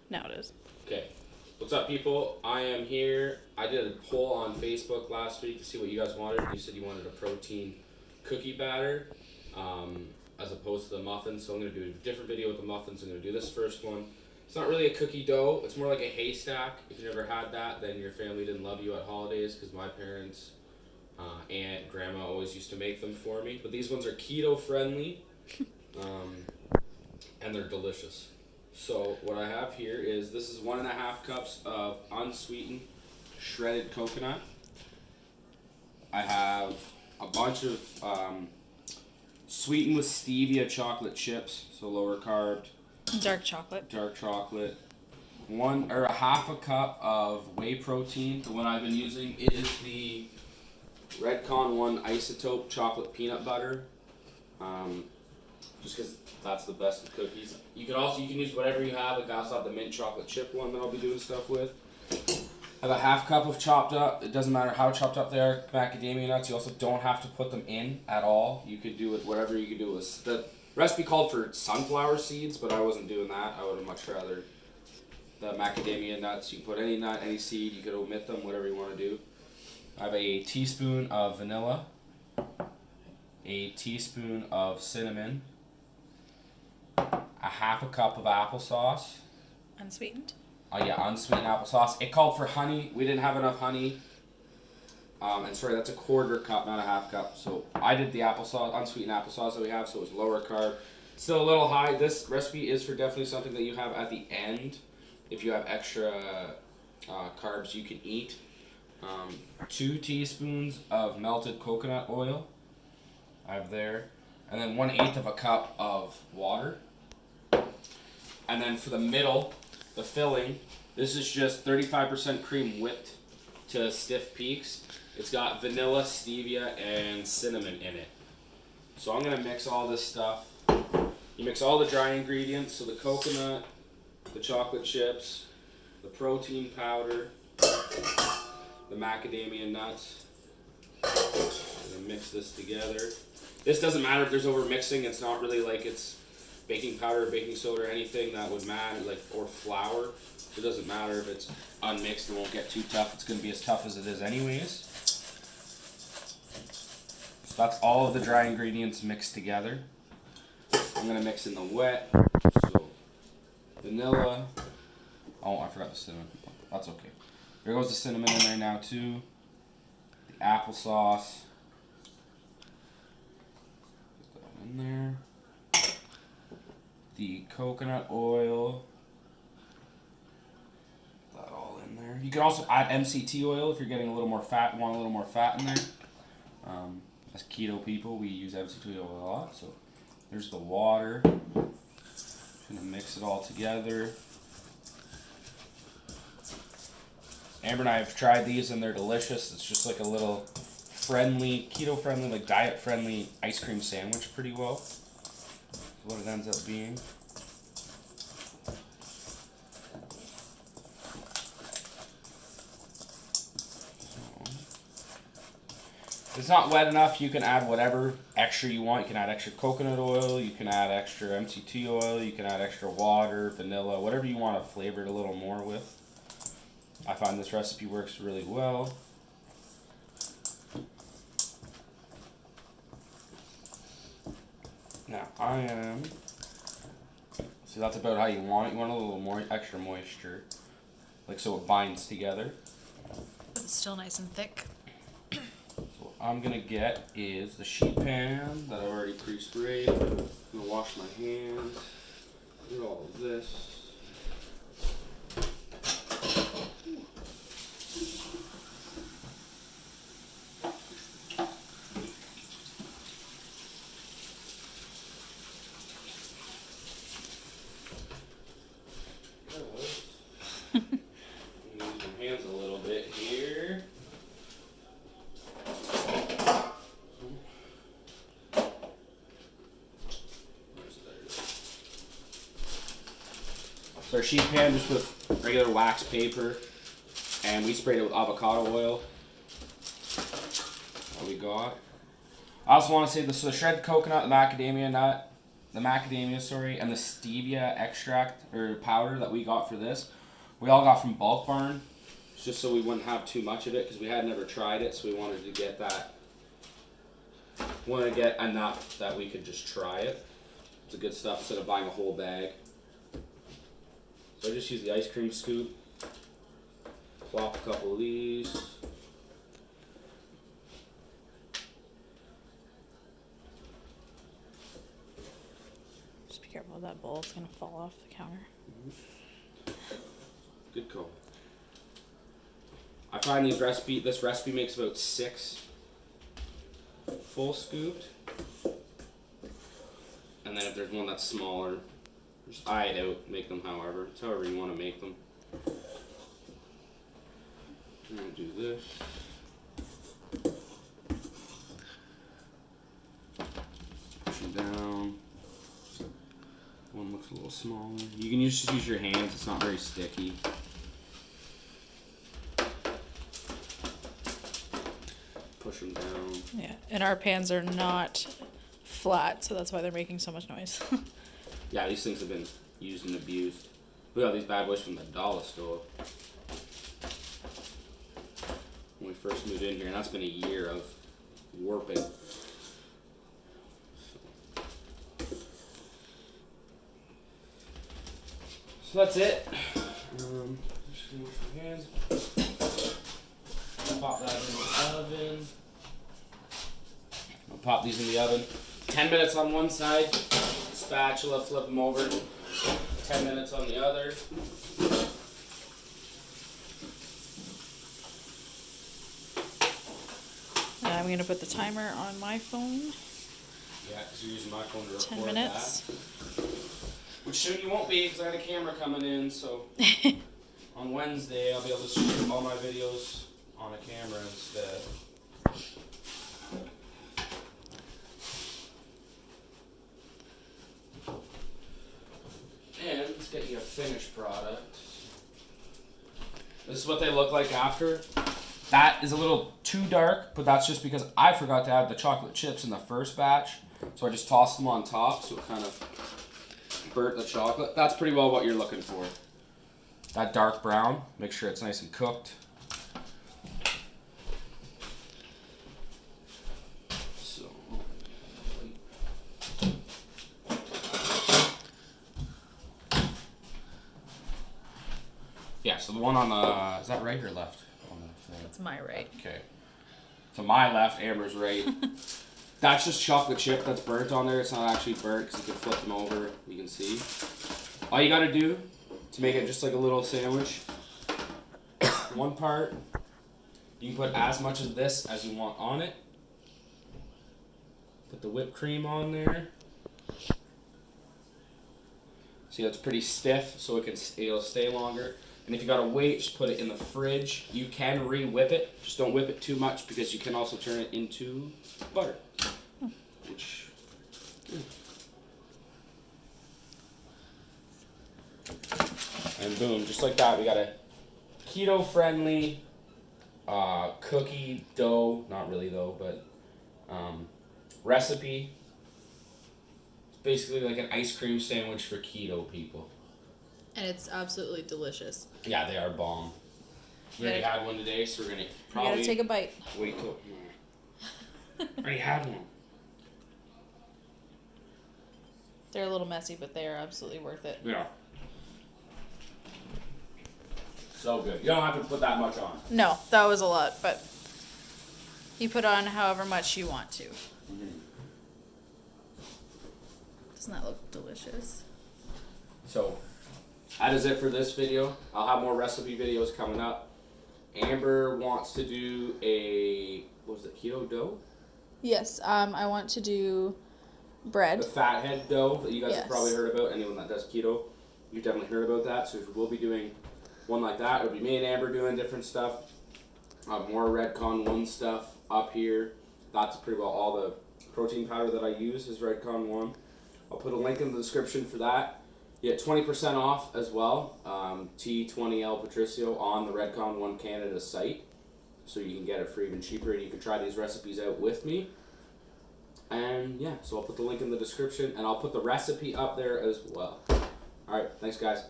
Now it is. Okay. What's up, people? I am here. I did a poll on Facebook last week to see what you guys wanted. You said you wanted a protein cookie batter as opposed to the muffins. So I'm going to do a different video with the muffins. I'm going to do this first one. It's not really a cookie dough. It's more like a haystack. If you never had that, then your family didn't love you at holidays because my parents, aunt, grandma always used to make them for me. But these ones are keto friendly and they're delicious. So what I have here is, this is 1.5 cups of unsweetened shredded coconut. I have a bunch of sweetened with stevia chocolate chips, so lower carb. Dark chocolate. Dark chocolate. 1.5 cup of whey protein. The one I've been using is the Redcon 1 Isotope chocolate peanut butter. Just because that's the best with cookies. You can use whatever you have. Like I also have the mint chocolate chip one that I'll be doing stuff with. I have a 1/2 cup of chopped up. It doesn't matter how chopped up they are. Macadamia nuts. You also don't have to put them in at all. You could do it whatever you could do with. The recipe called for sunflower seeds, but I wasn't doing that. I would have much rather the macadamia nuts. You can put any nut, any seed. You could omit them, whatever you want to do. I have a teaspoon of vanilla, a teaspoon of cinnamon, a 1/2 cup of applesauce. Unsweetened? Oh yeah, unsweetened applesauce. It called for honey. We didn't have enough honey. And sorry, that's a 1/4 cup, not a 1/2 cup. So I did the applesauce, unsweetened applesauce that we have, so it was lower carb. Still a little high. This recipe is for definitely something that you have at the end. If you have extra carbs you can eat. 2 teaspoons of melted coconut oil. I have there. And then 1/8 of a cup of water. And then for the middle, the filling, this is just 35% cream whipped to stiff peaks. It's got vanilla, stevia, and cinnamon in it. So I'm going to mix all this stuff. You mix all the dry ingredients, so the coconut, the chocolate chips, the protein powder, the macadamia nuts. I'm going to mix this together. This doesn't matter if there's over mixing. It's not really like it's baking powder, baking soda, or anything that would matter, like, or flour. It doesn't matter if it's unmixed. It won't get too tough. It's going to be as tough as it is anyways. So that's all of the dry ingredients mixed together. I'm going to mix in the wet. So vanilla. Oh, I forgot the cinnamon. That's okay. There goes the cinnamon in there now too. The applesauce. Put that in there. The coconut oil. Put that all in there. You can also add MCT oil if you're getting a little more fat, want a little more fat in there. As keto people, we use MCT oil a lot. So there's the water. Just gonna mix it all together. Amber and I have tried these and they're delicious. It's just like a little friendly, keto friendly, like diet friendly ice cream sandwich pretty well. What it ends up being. If it's not wet enough, you can add whatever extra you want. You can add extra coconut oil, you can add extra MCT oil, you can add extra water, vanilla, whatever you want to flavor it a little more with. I find this recipe works really well. Now I am, see, that's about how you want it. You want a little more extra moisture, like so it binds together. But it's still nice and thick. So what I'm gonna get is the sheet pan that I've already pre-sprayed. I'm gonna wash my hands, do all of this. Hands a little bit here. So our sheet pan just with regular wax paper, and we sprayed it with avocado oil. What we got. I also want to say this: the shredded coconut, the macadamia nut, the macadamia, and the stevia extract or powder that we got for this, we all got from Bulk Barn, just so we wouldn't have too much of it because we had never tried it, so we wanted to get that. Want to get enough that we could just try it. It's a good stuff instead of buying a whole bag. So I just use the ice cream scoop. Plop a couple of these. Just be careful of that bowl. It's going to fall off the counter. Good call. I find this recipe makes about 6 full scooped. And then if there's one that's smaller, just eye it out, make them however. It's however you want to make them. I'm going to do this. Push them down. One looks a little smaller. You can just use your hands, it's not very sticky. Push them down. Yeah, and our pans are not flat, so that's why they're making so much noise. Yeah, these things have been used and abused. We got these bad boys from the dollar store when we first moved in here, and that's been a year of warping. So that's it. Just gonna wash my hands. Pop that in the oven. I'll pop these in the oven. 10 minutes on one side. Spatula, flip them over. 10 minutes on the other. And I'm going to put the timer on my phone. Yeah, because you're using my phone to record 10 minutes. that. Which soon you won't be because I got a camera coming in, so on Wednesday I'll be able to shoot all my videos on a camera instead. And let's get you a finished product. This is what they look like after. That is a little too dark, but that's just because I forgot to add the chocolate chips in the first batch. So I just tossed them on top, so it kind of burnt the chocolate. That's pretty well what you're looking for. That dark brown, make sure it's nice and cooked. So, yeah, so the one on the, is that right or left? On the thing? That's my right. Okay. So my left, Amber's right. That's just chocolate chip that's burnt on there. It's not actually burnt because you can flip them over. You can see. All you gotta do to make it just like a little sandwich, one part, you can put as much of this as you want on it. Put the whipped cream on there. See, that's pretty stiff, so it'll stay longer. And if you gotta wait, just put it in the fridge. You can re-whip it. Just don't whip it too much because you can also turn it into butter. Which, and boom, just like that, we got a keto friendly cookie dough, not really though, but recipe. It's basically like an ice cream sandwich for keto people. And it's absolutely delicious. Yeah, they are bomb. We already had one today, so we're gonna probably You gotta take a bite. wait till. Already had one. They're a little messy, but they are absolutely worth it. Yeah. So good. You don't have to put that much on. No, that was a lot, but you put on however much you want to. Mm-hmm. Doesn't that look delicious? So, that is it for this video. I'll have more recipe videos coming up. Amber wants to do a, what was it, keto dough? Yes, I want to do bread. The fathead dough that you guys Yes. have probably heard about. Anyone that does keto, you've definitely heard about that. So we'll be doing one like that. It'll be me and Amber doing different stuff. More Redcon 1 stuff up here. That's pretty well all the protein powder that I use is Redcon 1. I'll put a link in the description for that. You get 20% off as well. T20L Patricio on the Redcon 1 Canada site. So you can get it for even cheaper and you can try these recipes out with me. And yeah, so I'll put the link in the description, and I'll put the recipe up there as well. All right, thanks guys.